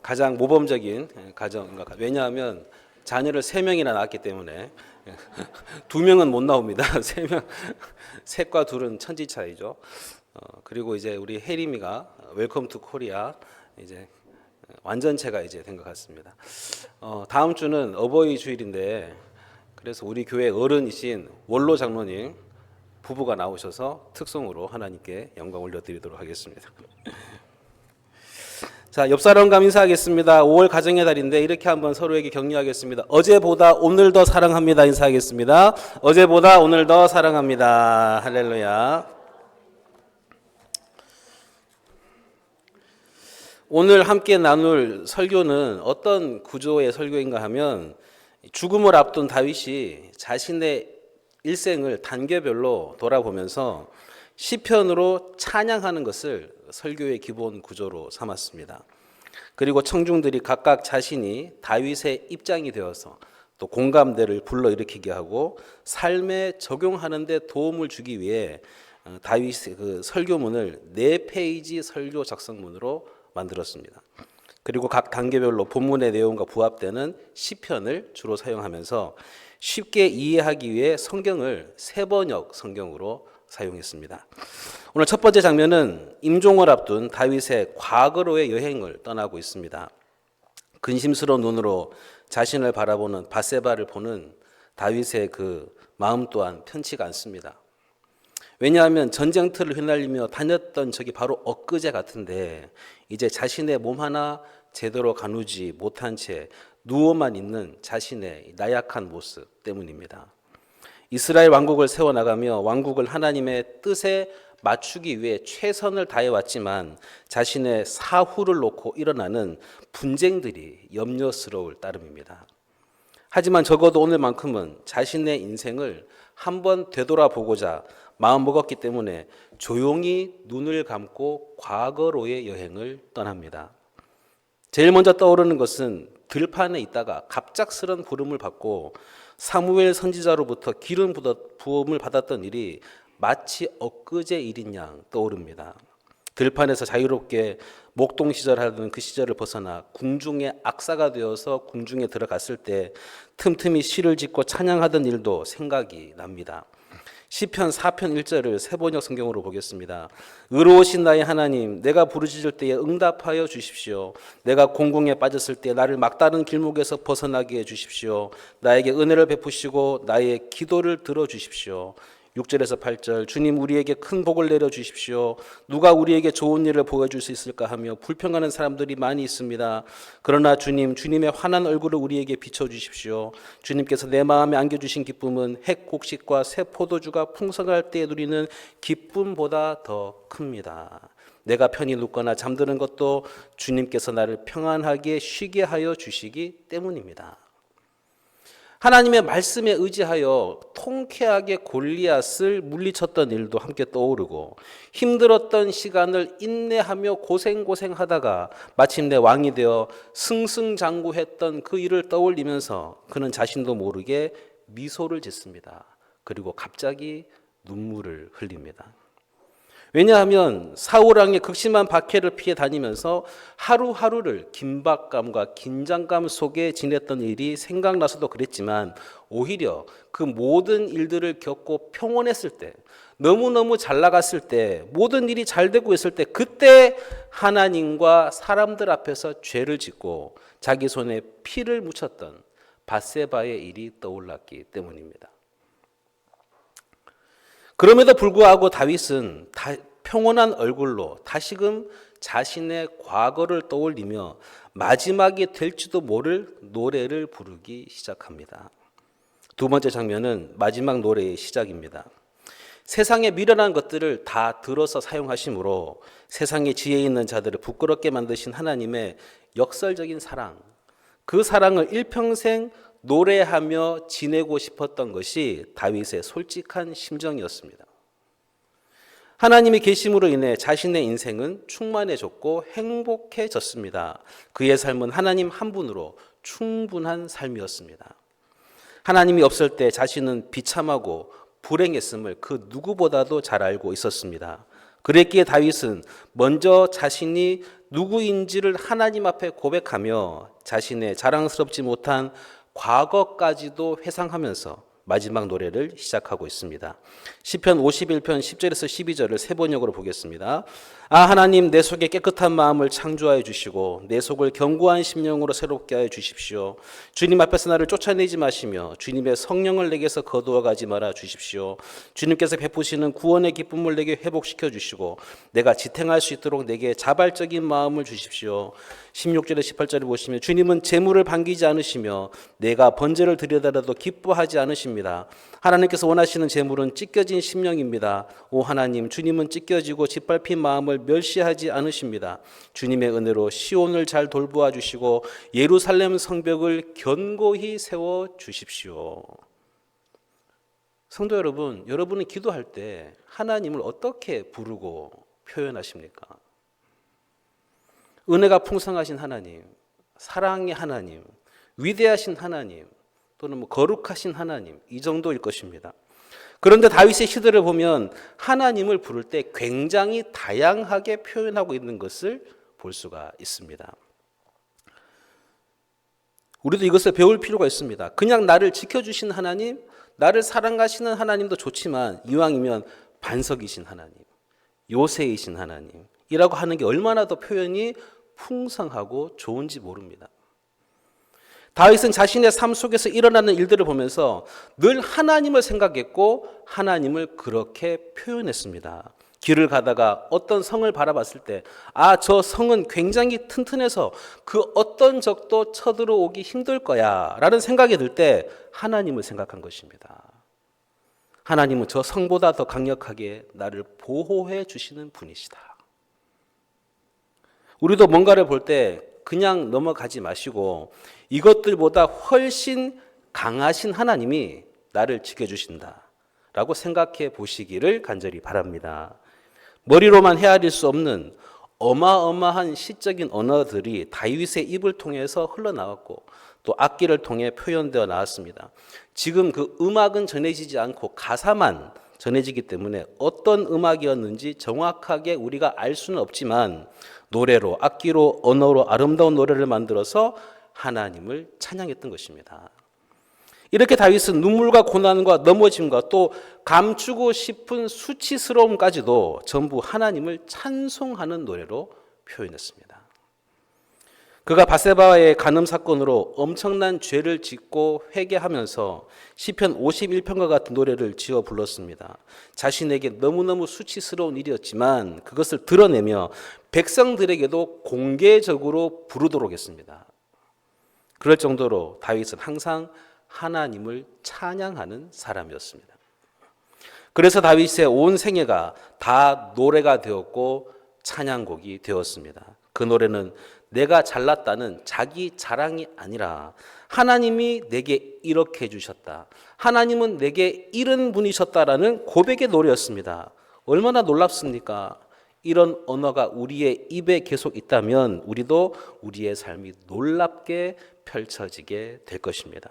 가장 모범적인 가정. 왜냐하면 자녀를 3명이나 낳았기 때문에 2명은 못 나옵니다. 3명, 셋과 둘은 천지 차이죠. 그리고 이제 우리 혜림이가 웰컴 투 코리아 이제 완전체가 이제 된 것 같습니다. 다음 주는 어버이 주일인데 그래서 우리 교회 어른이신 원로 장로님 부부가 나오셔서 특송으로 하나님께 영광 올려드리도록 하겠습니다. 자, 옆 사람과 인사하겠습니다. 5월 가정의 달인데 이렇게 한번 서로에게 격려하겠습니다. 어제보다 오늘 더 사랑합니다. 인사하겠습니다. 어제보다 오늘 더 사랑합니다. 할렐루야. 오늘 함께 나눌 설교는 어떤 구조의 설교인가 하면 죽음을 앞둔 다윗이 자신의 일생을 단계별로 돌아보면서 시편으로 찬양하는 것을 설교의 기본 구조로 삼았습니다. 그리고 청중들이 각각 자신이 다윗의 입장이 되어서 또 공감대를 불러일으키게 하고 삶에 적용하는 데 도움을 주기 위해 다윗의 그 설교문을 4페이지 설교 작성문으로 만들었습니다. 그리고 각 단계별로 본문의 내용과 부합되는 시편을 주로 사용하면서 쉽게 이해하기 위해 성경을 세번역 성경으로 사용했습니다. 오늘 첫 번째 장면은 임종을 앞둔 다윗의 과거로의 여행을 떠나고 있습니다. 근심스러운 눈으로 자신을 바라보는 밧세바를 보는 다윗의 그 마음 또한 편치가 않습니다. 왜냐하면 전쟁터를 휘날리며 다녔던 적이 바로 엊그제 같은데 이제 자신의 몸 하나 제대로 가누지 못한 채 누워만 있는 자신의 나약한 모습 때문입니다. 이스라엘 왕국을 세워나가며 왕국을 하나님의 뜻에 맞추기 위해 최선을 다해왔지만 자신의 사후를 놓고 일어나는 분쟁들이 염려스러울 따름입니다. 하지만 적어도 오늘만큼은 자신의 인생을 한번 되돌아보고자 마음먹었기 때문에 조용히 눈을 감고 과거로의 여행을 떠납니다. 제일 먼저 떠오르는 것은 들판에 있다가 갑작스런 부름을 받고 사무엘 선지자로부터 기름 부음을 받았던 일이 마치 엊그제 일인 양 떠오릅니다. 들판에서 자유롭게 목동시절하던 그 시절을 벗어나 궁중의 악사가 되어서 궁중에 들어갔을 때 틈틈이 시를 짓고 찬양하던 일도 생각이 납니다. 시편 4편 1절을 세번역 성경으로 보겠습니다. 의로우신 나의 하나님, 내가 부르짖을 때에 응답하여 주십시오. 내가 공공에 빠졌을 때 나를 막다른 길목에서 벗어나게 해 주십시오. 나에게 은혜를 베푸시고 나의 기도를 들어주십시오. 6절에서 8절, 주님 우리에게 큰 복을 내려주십시오. 누가 우리에게 좋은 일을 보여줄 수 있을까 하며 불평하는 사람들이 많이 있습니다. 그러나 주님, 주님의 환한 얼굴을 우리에게 비춰주십시오. 주님께서 내 마음에 안겨주신 기쁨은 핵 곡식과 새 포도주가 풍성할 때 누리는 기쁨보다 더 큽니다. 내가 편히 눕거나 잠드는 것도 주님께서 나를 평안하게 쉬게 하여 주시기 때문입니다. 하나님의 말씀에 의지하여 통쾌하게 골리앗을 물리쳤던 일도 함께 떠오르고 힘들었던 시간을 인내하며 고생하다가 마침내 왕이 되어 승승장구했던 그 일을 떠올리면서 그는 자신도 모르게 미소를 짓습니다. 그리고 갑자기 눈물을 흘립니다. 왜냐하면 사울왕의 극심한 박해를 피해 다니면서 하루하루를 긴박감과 긴장감 속에 지냈던 일이 생각나서도 그랬지만 오히려 그 모든 일들을 겪고 평온했을 때, 너무너무 잘 나갔을 때, 모든 일이 잘 되고 있을 때 그때 하나님과 사람들 앞에서 죄를 짓고 자기 손에 피를 묻혔던 밧세바의 일이 떠올랐기 때문입니다. 그럼에도 불구하고 다윗은 평온한 얼굴로 다시금 자신의 과거를 떠올리며 마지막이 될지도 모를 노래를 부르기 시작합니다. 두 번째 장면은 마지막 노래의 시작입니다. 세상에 미련한 것들을 다 들어서 사용하심으로 세상에 지혜 있는 자들을 부끄럽게 만드신 하나님의 역설적인 사랑, 그 사랑을 일평생 노래하며 지내고 싶었던 것이 다윗의 솔직한 심정이었습니다. 하나님의 계심으로 인해 자신의 인생은 충만해졌고 행복해졌습니다. 그의 삶은 하나님 한 분으로 충분한 삶이었습니다. 하나님이 없을 때 자신은 비참하고 불행했음을 그 누구보다도 잘 알고 있었습니다. 그랬기에 다윗은 먼저 자신이 누구인지를 하나님 앞에 고백하며 자신의 자랑스럽지 못한 과거까지도 회상하면서 마지막 노래를 시작하고 있습니다. 시편 51편 10절에서 12절을 세 번역으로 보겠습니다. 아 하나님 내 속에 깨끗한 마음을 창조하여 주시고 내 속을 견고한 심령으로 새롭게 하여 주십시오. 주님 앞에서 나를 쫓아내지 마시며 주님의 성령을 내게서 거두어 가지 말아 주십시오. 주님께서 베푸시는 구원의 기쁨을 내게 회복시켜 주시고 내가 지탱할 수 있도록 내게 자발적인 마음을 주십시오. 16절에 18절을 보시면 주님은 재물을 반기지 않으시며 내가 번제를 드려달라도 기뻐하지 않으십니다. 하나님께서 원하시는 재물은 찢겨진 심령입니다. 오 하나님, 주님은 찢겨지고 짓밟힌 마음을 멸시하지 않으십니다. 주님의 은혜로 시온을 잘 돌보아 주시고 예루살렘 성벽을 견고히 세워 주십시오. 성도 여러분, 여러분은 기도할 때 하나님을 어떻게 부르고 표현하십니까? 은혜가 풍성하신 하나님, 사랑의 하나님, 위대하신 하나님, 또는 거룩하신 하나님, 이 정도일 것입니다. 그런데 다윗의 시대를 보면 하나님을 부를 때 굉장히 다양하게 표현하고 있는 것을 볼 수가 있습니다. 우리도 이것을 배울 필요가 있습니다. 그냥 나를 지켜주신 하나님, 나를 사랑하시는 하나님도 좋지만 이왕이면 반석이신 하나님, 요새이신 하나님이라고 하는 게 얼마나 더 표현이 풍성하고 좋은지 모릅니다. 다윗은 자신의 삶 속에서 일어나는 일들을 보면서 늘 하나님을 생각했고 하나님을 그렇게 표현했습니다. 길을 가다가 어떤 성을 바라봤을 때 저 성은 굉장히 튼튼해서 그 어떤 적도 쳐들어오기 힘들 거야 라는 생각이 들 때 하나님을 생각한 것입니다. 하나님은 저 성보다 더 강력하게 나를 보호해 주시는 분이시다. 우리도 뭔가를 볼 때 그냥 넘어가지 마시고 이것들보다 훨씬 강하신 하나님이 나를 지켜주신다 라고 생각해 보시기를 간절히 바랍니다. 머리로만 헤아릴 수 없는 어마어마한 시적인 언어들이 다윗의 입을 통해서 흘러나왔고 또 악기를 통해 표현되어 나왔습니다. 지금 그 음악은 전해지지 않고 가사만 전해지기 때문에 어떤 음악이었는지 정확하게 우리가 알 수는 없지만 노래로, 악기로, 언어로 아름다운 노래를 만들어서 하나님을 찬양했던 것입니다. 이렇게 다윗은 눈물과 고난과 넘어짐과 또 감추고 싶은 수치스러움까지도 전부 하나님을 찬송하는 노래로 표현했습니다. 그가 바세바와의 간음 사건으로 엄청난 죄를 짓고 회개하면서 시편 51편과 같은 노래를 지어 불렀습니다. 자신에게 너무너무 수치스러운 일이었지만 그것을 드러내며 백성들에게도 공개적으로 부르도록 했습니다. 그럴 정도로 다윗은 항상 하나님을 찬양하는 사람이었습니다. 그래서 다윗의 온 생애가 다 노래가 되었고 찬양곡이 되었습니다. 그 노래는 내가 잘났다는 자기 자랑이 아니라 하나님이 내게 이렇게 해주셨다. 하나님은 내게 이런 분이셨다라는 고백의 노래였습니다. 얼마나 놀랍습니까? 이런 언어가 우리의 입에 계속 있다면 우리도 우리의 삶이 놀랍게 펼쳐지게 될 것입니다.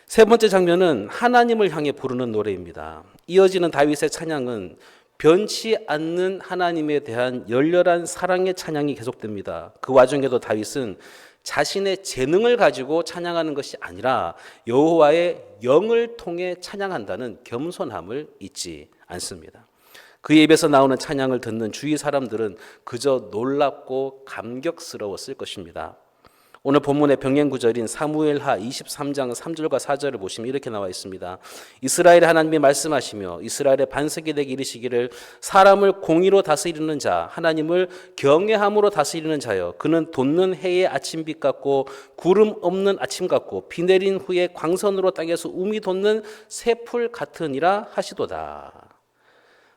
세 번째 장면은 하나님을 향해 부르는 노래입니다. 이어지는 다윗의 찬양은 변치 않는 하나님에 대한 열렬한 사랑의 찬양이 계속됩니다. 그 와중에도 다윗은 자신의 재능을 가지고 찬양하는 것이 아니라 여호와의 영을 통해 찬양한다는 겸손함을 잊지 않습니다. 그의 입에서 나오는 찬양을 듣는 주위 사람들은 그저 놀랍고 감격스러웠을 것입니다. 오늘 본문의 병행 구절인 사무엘하 23장 3절과 4절을 보시면 이렇게 나와 있습니다. 이스라엘의 하나님이 말씀하시며 이스라엘의 반석이 되게 이르시기를 사람을 공의로 다스리는 자 하나님을 경외함으로 다스리는 자여 그는 돋는 해의 아침빛 같고 구름 없는 아침 같고 비 내린 후에 광선으로 땅에서 움이 돋는 새풀 같으니라 하시도다.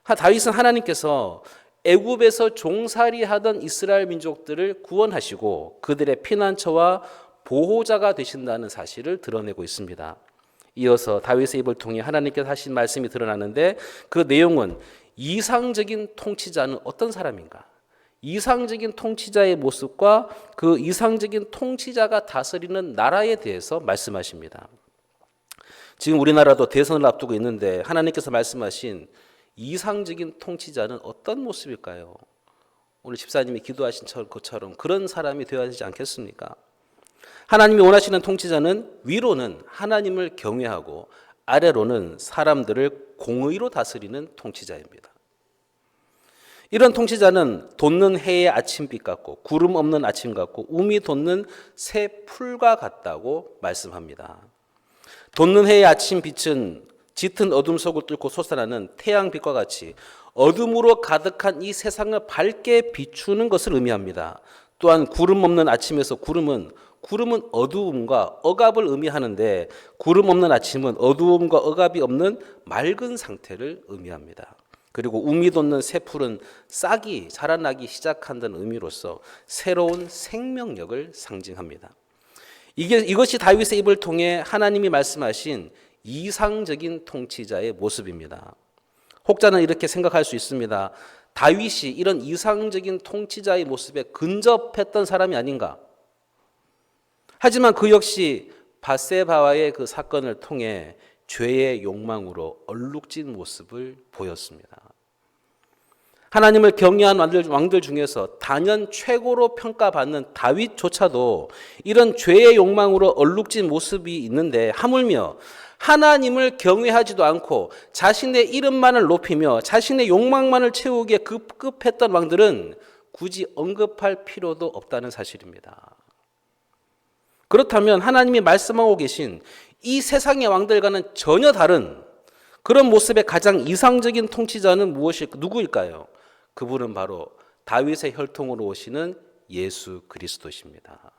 다윗은 하나님께서 애굽에서 종살이하던 이스라엘 민족들을 구원하시고 그들의 피난처와 보호자가 되신다는 사실을 드러내고 있습니다. 이어서 다윗의 입을 통해 하나님께서 하신 말씀이 드러나는데 그 내용은 이상적인 통치자는 어떤 사람인가? 이상적인 통치자의 모습과 그 이상적인 통치자가 다스리는 나라에 대해서 말씀하십니다. 지금 우리나라도 대선을 앞두고 있는데 하나님께서 말씀하신 이상적인 통치자는 어떤 모습일까요? 오늘 집사님이 기도하신 것처럼 그런 사람이 되어야 하지 않겠습니까? 하나님이 원하시는 통치자는 위로는 하나님을 경외하고 아래로는 사람들을 공의로 다스리는 통치자입니다. 이런 통치자는 돋는 해의 아침빛 같고 구름 없는 아침 같고 움이 돋는 새 풀과 같다고 말씀합니다. 돋는 해의 아침빛은 짙은 어둠 속을 뚫고 솟아나는 태양빛과 같이 어둠으로 가득한 이 세상을 밝게 비추는 것을 의미합니다. 또한 구름 없는 아침에서 구름은 어두움과 억압을 의미하는데 구름 없는 아침은 어두움과 억압이 없는 맑은 상태를 의미합니다. 그리고 움이 돋는 새 풀은 싹이 자라나기 시작한다는 의미로서 새로운 생명력을 상징합니다. 이것이 다윗의 입을 통해 하나님이 말씀하신 이상적인 통치자의 모습입니다. 혹자는 이렇게 생각할 수 있습니다. 다윗이 이런 이상적인 통치자의 모습에 근접했던 사람이 아닌가? 하지만 그 역시 밧세바와의 그 사건을 통해 죄의 욕망으로 얼룩진 모습을 보였습니다. 하나님을 경외한 왕들 중에서 단연 최고로 평가받는 다윗조차도 이런 죄의 욕망으로 얼룩진 모습이 있는데 하물며 하나님을 경외하지도 않고 자신의 이름만을 높이며 자신의 욕망만을 채우기에 급급했던 왕들은 굳이 언급할 필요도 없다는 사실입니다. 그렇다면 하나님이 말씀하고 계신 이 세상의 왕들과는 전혀 다른 그런 모습의 가장 이상적인 통치자는 누구일까요? 그분은 바로 다윗의 혈통으로 오시는 예수 그리스도십니다.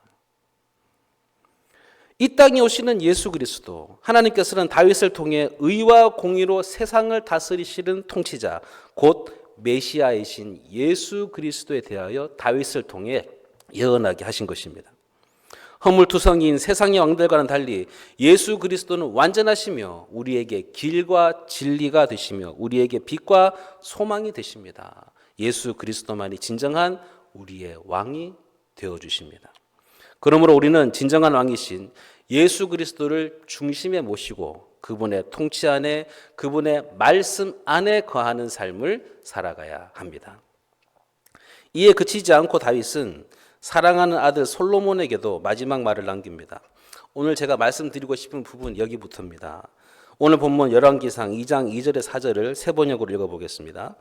이 땅에 오시는 예수 그리스도, 하나님께서는 다윗을 통해 의와 공의로 세상을 다스리시는 통치자, 곧 메시아이신 예수 그리스도에 대하여 다윗을 통해 예언하게 하신 것입니다. 허물투성이인 세상의 왕들과는 달리 예수 그리스도는 완전하시며 우리에게 길과 진리가 되시며 우리에게 빛과 소망이 되십니다. 예수 그리스도만이 진정한 우리의 왕이 되어주십니다. 그러므로 우리는 진정한 왕이신 예수 그리스도를 중심에 모시고 그분의 통치 안에 그분의 말씀 안에 거하는 삶을 살아가야 합니다. 이에 그치지 않고 다윗은 사랑하는 아들 솔로몬에게도 마지막 말을 남깁니다. 오늘 제가 말씀드리고 싶은 부분 여기부터입니다. 오늘 본문 열왕기상 2장 2절의 4절을 세 번역으로 읽어보겠습니다.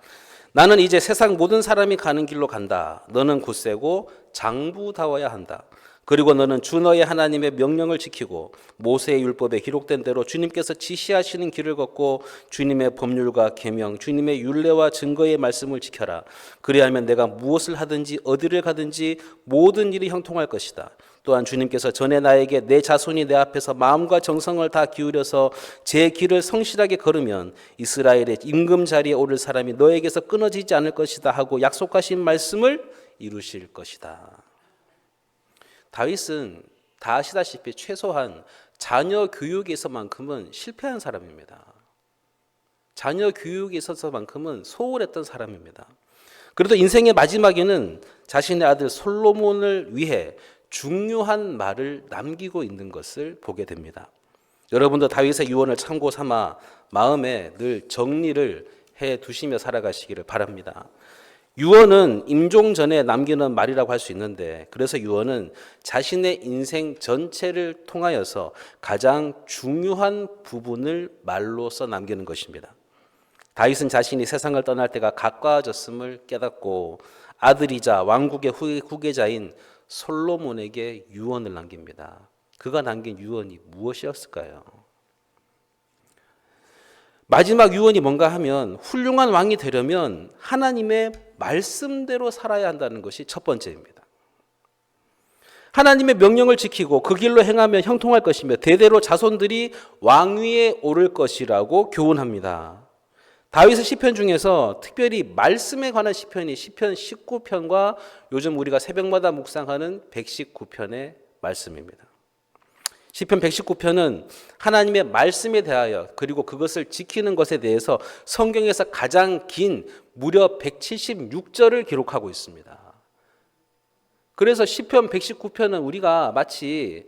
나는 이제 세상 모든 사람이 가는 길로 간다. 너는 굳세고 장부다워야 한다. 그리고 너는 주 너의 하나님의 명령을 지키고 모세의 율법에 기록된 대로 주님께서 지시하시는 길을 걷고 주님의 법률과 계명, 주님의 율례와 증거의 말씀을 지켜라. 그리하면 내가 무엇을 하든지 어디를 가든지 모든 일이 형통할 것이다. 또한 주님께서 전에 나에게 내 자손이 내 앞에서 마음과 정성을 다 기울여서 제 길을 성실하게 걸으면 이스라엘의 임금 자리에 오를 사람이 너에게서 끊어지지 않을 것이다 하고 약속하신 말씀을 이루실 것이다. 다윗은 다 아시다시피 최소한 자녀 교육에 있어서만큼은 실패한 사람입니다. 자녀 교육에 있어서만큼은 소홀했던 사람입니다. 그래도 인생의 마지막에는 자신의 아들 솔로몬을 위해 중요한 말을 남기고 있는 것을 보게 됩니다. 여러분도 다윗의 유언을 참고 삼아 마음에 늘 정리를 해 두시며 살아가시기를 바랍니다. 유언은 임종 전에 남기는 말이라고 할 수 있는데 그래서 유언은 자신의 인생 전체를 통하여서 가장 중요한 부분을 말로써 남기는 것입니다. 다윗은 자신이 세상을 떠날 때가 가까워졌음을 깨닫고 아들이자 왕국의 후계자인 솔로몬에게 유언을 남깁니다. 그가 남긴 유언이 무엇이었을까요? 마지막 유언이 뭔가 하면 훌륭한 왕이 되려면 하나님의 말씀대로 살아야 한다는 것이 첫 번째입니다. 하나님의 명령을 지키고 그 길로 행하면 형통할 것이며 대대로 자손들이 왕위에 오를 것이라고 교훈합니다. 다윗의 시편 중에서 특별히 말씀에 관한 시편이 시편 19편과 요즘 우리가 새벽마다 묵상하는 119편의 말씀입니다. 시편 119편은 하나님의 말씀에 대하여 그리고 그것을 지키는 것에 대해서 성경에서 가장 긴 무려 176절을 기록하고 있습니다. 그래서 시편 119편은 우리가 마치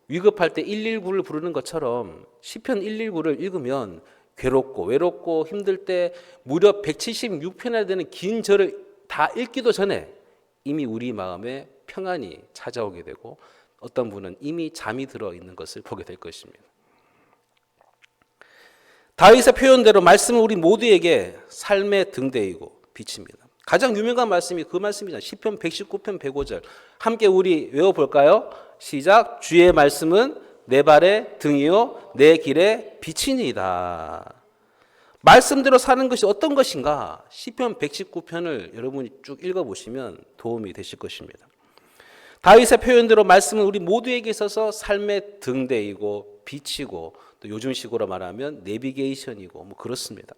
위급할 때 119를 부르는 것처럼 시편 119를 읽으면 괴롭고 외롭고 힘들 때 무려 176편이나 되는 긴 절을 다 읽기도 전에 이미 우리 마음에 평안이 찾아오게 되고 어떤 분은 이미 잠이 들어 있는 것을 보게 될 것입니다. 다윗의 표현대로 말씀은 우리 모두에게 삶의 등대이고 빛입니다. 가장 유명한 말씀이 그 말씀이잖아요. 시편 119편 105절. 함께 우리 외워볼까요? 시작. 주의 말씀은 내 발의 등이요 내 길의 빛이니이다. 말씀대로 사는 것이 어떤 것인가? 시편 119편을 여러분이 쭉 읽어보시면 도움이 되실 것입니다. 다윗의 표현대로 말씀은 우리 모두에게 있어서 삶의 등대이고 빛이고 또 요즘식으로 말하면 내비게이션이고 뭐 그렇습니다.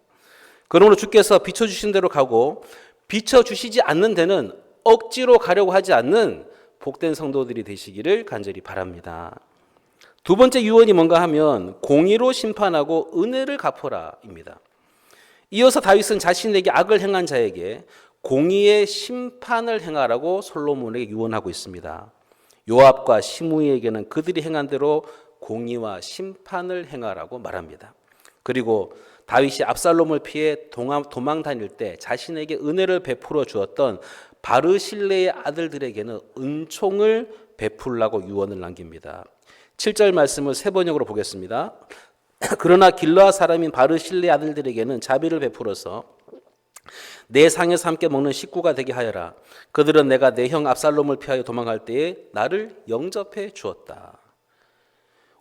그러므로 주께서 비춰주신 대로 가고 비춰주시지 않는 데는 억지로 가려고 하지 않는 복된 성도들이 되시기를 간절히 바랍니다. 두 번째 유언이 뭔가 하면 공의로 심판하고 은혜를 갚으라입니다. 이어서 다윗은 자신에게 악을 행한 자에게 공의의 심판을 행하라고 솔로몬에게 유언하고 있습니다. 요압과 시므이에게는 그들이 행한 대로 공의와 심판을 행하라고 말합니다. 그리고 다윗이 압살롬을 피해 도망 다닐 때 자신에게 은혜를 베풀어 주었던 바르실레의 아들들에게는 은총을 베풀라고 유언을 남깁니다. 7절 말씀을 세 번역으로 보겠습니다. 그러나 길르앗 사람인 바르실레의 아들들에게는 자비를 베풀어서 내 상에서 함께 먹는 식구가 되게 하여라. 그들은 내가 내 형 압살롬을 피하여 도망갈 때에 나를 영접해 주었다.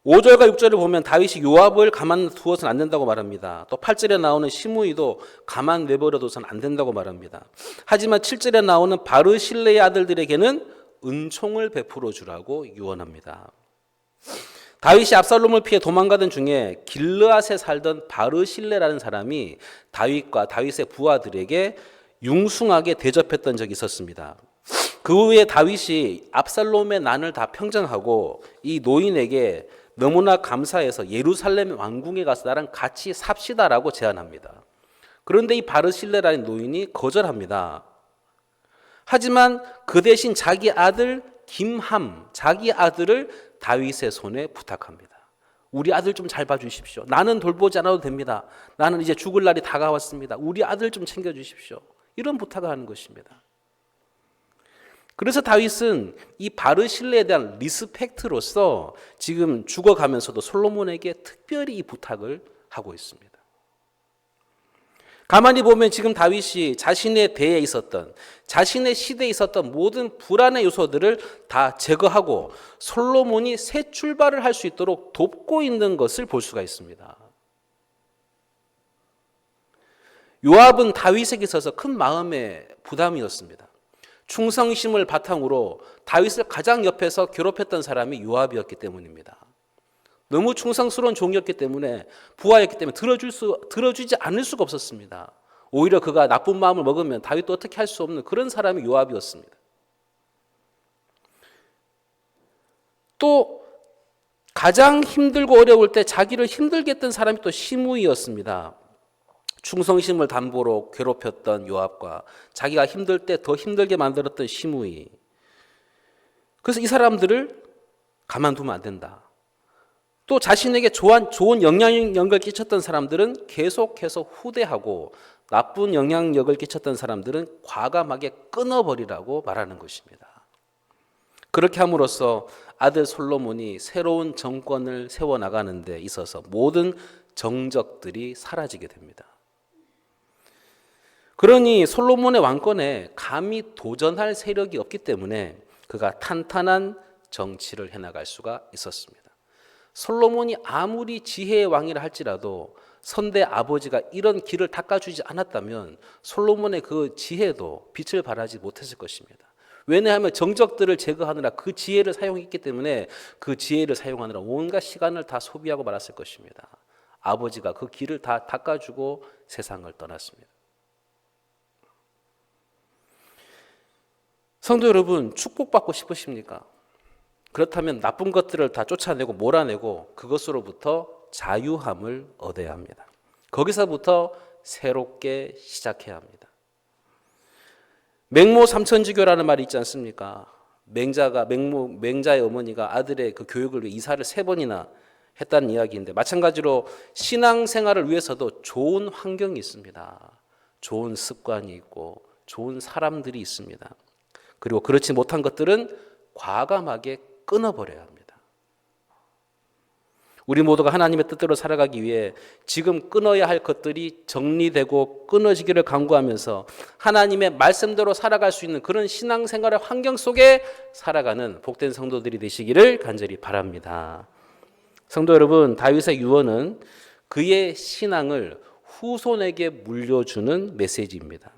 5절과 6절을 보면 다윗이 요압을 가만 두어서는 안 된다고 말합니다. 또 8절에 나오는 시므이도 가만 내버려 둬서는 안 된다고 말합니다. 하지만 7절에 나오는 바르실레의 아들들에게는 은총을 베풀어 주라고 유언합니다. 다윗이 압살롬을 피해 도망가던 중에 길르앗에 살던 바르실레라는 사람이 다윗과 다윗의 부하들에게 융숭하게 대접했던 적이 있었습니다. 그 후에 다윗이 압살롬의 난을 다 평정하고 이 노인에게 너무나 감사해서 예루살렘 왕궁에 가서 나랑 같이 삽시다라고 제안합니다. 그런데 이 바르실레라는 노인이 거절합니다. 하지만 그 대신 자기 아들 김함, 자기 아들을 다윗의 손에 부탁합니다. 우리 아들 좀 잘 봐주십시오. 나는 돌보지 않아도 됩니다. 나는 이제 죽을 날이 다가왔습니다. 우리 아들 좀 챙겨주십시오. 이런 부탁을 하는 것입니다. 그래서 다윗은 이 바르실레에 대한 리스펙트로서 지금 죽어가면서도 솔로몬에게 특별히 이 부탁을 하고 있습니다. 가만히 보면 지금 다윗이 자신의 대에 있었던, 자신의 시대에 있었던 모든 불안의 요소들을 다 제거하고 솔로몬이 새 출발을 할 수 있도록 돕고 있는 것을 볼 수가 있습니다. 요압은 다윗에게 있어서 큰 마음의 부담이었습니다. 충성심을 바탕으로 다윗을 가장 옆에서 괴롭혔던 사람이 요압이었기 때문입니다. 너무 충성스러운 종이었기 때문에 부하였기 때문에 들어주지 않을 수가 없었습니다. 오히려 그가 나쁜 마음을 먹으면 다윗도 어떻게 할 수 없는 그런 사람이 요압이었습니다. 또 가장 힘들고 어려울 때 자기를 힘들게 했던 사람이 또 시므이였습니다. 충성심을 담보로 괴롭혔던 요압과 자기가 힘들 때 더 힘들게 만들었던 시므이. 그래서 이 사람들을 가만두면 안 된다. 또 자신에게 좋은 영향력을 끼쳤던 사람들은 계속해서 후대하고 나쁜 영향력을 끼쳤던 사람들은 과감하게 끊어버리라고 말하는 것입니다. 그렇게 함으로써 아들 솔로몬이 새로운 정권을 세워나가는 데 있어서 모든 정적들이 사라지게 됩니다. 그러니 솔로몬의 왕권에 감히 도전할 세력이 없기 때문에 그가 탄탄한 정치를 해나갈 수가 있었습니다. 솔로몬이 아무리 지혜의 왕이라 할지라도 선대 아버지가 이런 길을 닦아주지 않았다면 솔로몬의 그 지혜도 빛을 발하지 못했을 것입니다. 왜냐하면 정적들을 제거하느라 그 지혜를 사용했기 때문에 그 지혜를 사용하느라 온갖 시간을 다 소비하고 말았을 것입니다. 아버지가 그 길을 다 닦아주고 세상을 떠났습니다. 성도 여러분, 축복받고 싶으십니까? 그렇다면 나쁜 것들을 다 쫓아내고 몰아내고 그것으로부터 자유함을 얻어야 합니다. 거기서부터 새롭게 시작해야 합니다. 맹모 삼천지교라는 말이 있지 않습니까? 맹자의 어머니가 아들의 그 교육을 위해 이사를 3번이나 했다는 이야기인데, 마찬가지로 신앙생활을 위해서도 좋은 환경이 있습니다. 좋은 습관이 있고 좋은 사람들이 있습니다. 그리고 그렇지 못한 것들은 과감하게 끊어버려야 합니다. 우리 모두가 하나님의 뜻대로 살아가기 위해 지금 끊어야 할 것들이 정리되고 끊어지기를 간구하면서 하나님의 말씀대로 살아갈 수 있는 그런 신앙생활의 환경 속에 살아가는 복된 성도들이 되시기를 간절히 바랍니다. 성도 여러분, 다윗의 유언은 그의 신앙을 후손에게 물려주는 메시지입니다.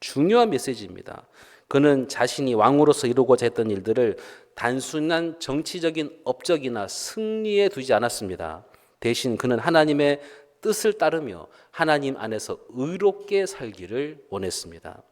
중요한 메시지입니다. 그는 자신이 왕으로서 이루고자 했던 일들을 단순한 정치적인 업적이나 승리에 두지 않았습니다. 대신 그는 하나님의 뜻을 따르며 하나님 안에서 의롭게 살기를 원했습니다.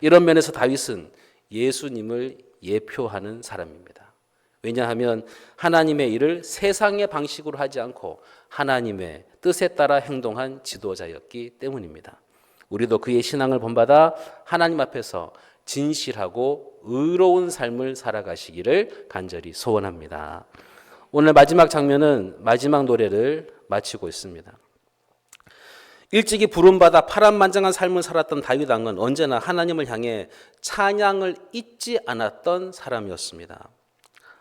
이런 면에서 다윗은 예수님을 예표하는 사람입니다. 왜냐하면 하나님의 일을 세상의 방식으로 하지 않고 하나님의 뜻에 따라 행동한 지도자였기 때문입니다. 우리도 그의 신앙을 본받아 하나님 앞에서 진실하고 의로운 삶을 살아가시기를 간절히 소원합니다. 오늘 마지막 장면은 마지막 노래를 마치고 있습니다. 일찍이 부름받아 파란만장한 삶을 살았던 다윗 왕은 언제나 하나님을 향해 찬양을 잊지 않았던 사람이었습니다.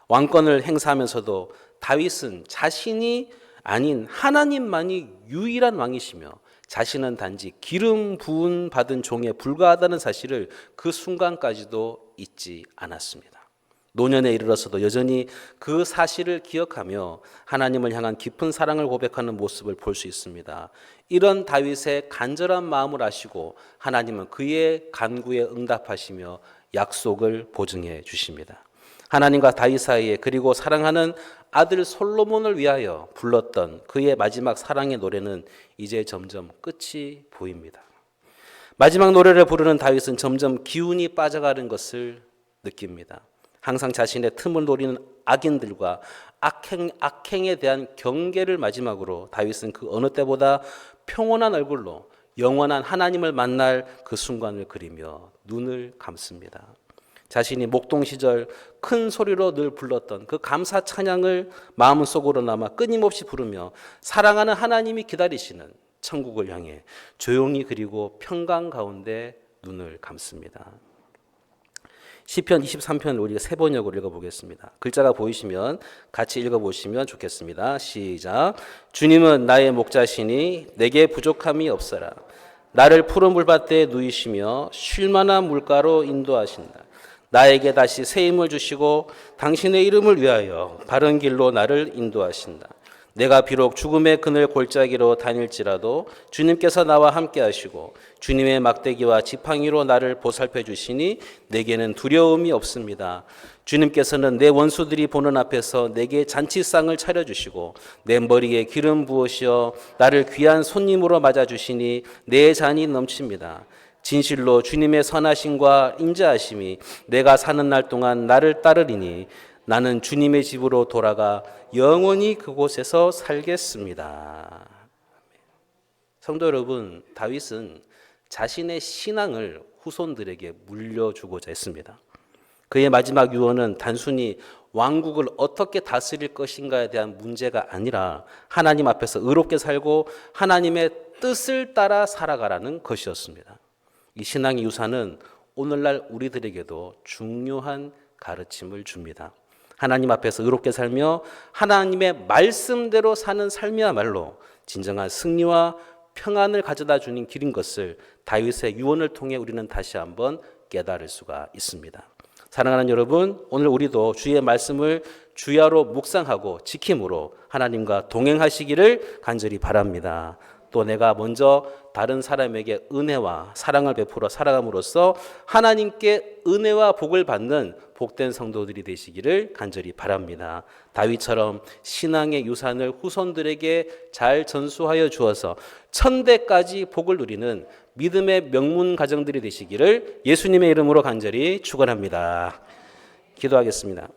왕권을 행사하면서도 다윗은 자신이 아닌 하나님만이 유일한 왕이시며 자신은 단지 기름 부은 받은 종에 불과하다는 사실을 그 순간까지도 잊지 않았습니다. 노년에 이르러서도 여전히 그 사실을 기억하며 하나님을 향한 깊은 사랑을 고백하는 모습을 볼 수 있습니다. 이런 다윗의 간절한 마음을 아시고 하나님은 그의 간구에 응답하시며 약속을 보증해 주십니다. 하나님과 다윗 사이에 그리고 사랑하는 아들 솔로몬을 위하여 불렀던 그의 마지막 사랑의 노래는 이제 점점 끝이 보입니다. 마지막 노래를 부르는 다윗은 점점 기운이 빠져가는 것을 느낍니다. 항상 자신의 틈을 노리는 악인들과 악행에 대한 경계를 마지막으로 다윗은 그 어느 때보다 평온한 얼굴로 영원한 하나님을 만날 그 순간을 그리며 눈을 감습니다. 자신이 목동 시절 큰 소리로 늘 불렀던 그 감사 찬양을 마음속으로 남아 끊임없이 부르며 사랑하는 하나님이 기다리시는 천국을 향해 조용히 그리고 평강 가운데 눈을 감습니다. 시편 23편을 우리가 세 번역으로 읽어보겠습니다. 글자가 보이시면 같이 읽어보시면 좋겠습니다. 시작. 주님은 나의 목자시니 내게 부족함이 없어라. 나를 푸른 물밭에 누이시며 쉴 만한 물가로 인도하신다. 나에게 다시 새 힘을 주시고 당신의 이름을 위하여 바른 길로 나를 인도하신다. 내가 비록 죽음의 그늘 골짜기로 다닐지라도 주님께서 나와 함께 하시고 주님의 막대기와 지팡이로 나를 보살펴 주시니 내게는 두려움이 없습니다. 주님께서는 내 원수들이 보는 앞에서 내게 잔치상을 차려주시고 내 머리에 기름 부으시어 나를 귀한 손님으로 맞아주시니 내 잔이 넘칩니다. 진실로 주님의 선하심과 인자하심이 내가 사는 날 동안 나를 따르리니 나는 주님의 집으로 돌아가 영원히 그곳에서 살겠습니다. 성도 여러분, 다윗은 자신의 신앙을 후손들에게 물려주고자 했습니다. 그의 마지막 유언은 단순히 왕국을 어떻게 다스릴 것인가에 대한 문제가 아니라 하나님 앞에서 의롭게 살고 하나님의 뜻을 따라 살아가라는 것이었습니다. 이 신앙의 유산은 오늘날 우리들에게도 중요한 가르침을 줍니다. 하나님 앞에서 의롭게 살며 하나님의 말씀대로 사는 삶이야말로 진정한 승리와 평안을 가져다 주는 길인 것을 다윗의 유언을 통해 우리는 다시 한번 깨달을 수가 있습니다. 사랑하는 여러분, 오늘 우리도 주의 말씀을 주야로 묵상하고 지킴으로 하나님과 동행하시기를 간절히 바랍니다. 또 내가 먼저 다른 사람에게 은혜와 사랑을 베풀어 살아감으로써 하나님께 은혜와 복을 받는 복된 성도들이 되시기를 간절히 바랍니다. 다윗처럼 신앙의 유산을 후손들에게 잘 전수하여 주어서 천대까지 복을 누리는 믿음의 명문 가정들이 되시기를 예수님의 이름으로 간절히 축원합니다. 기도하겠습니다.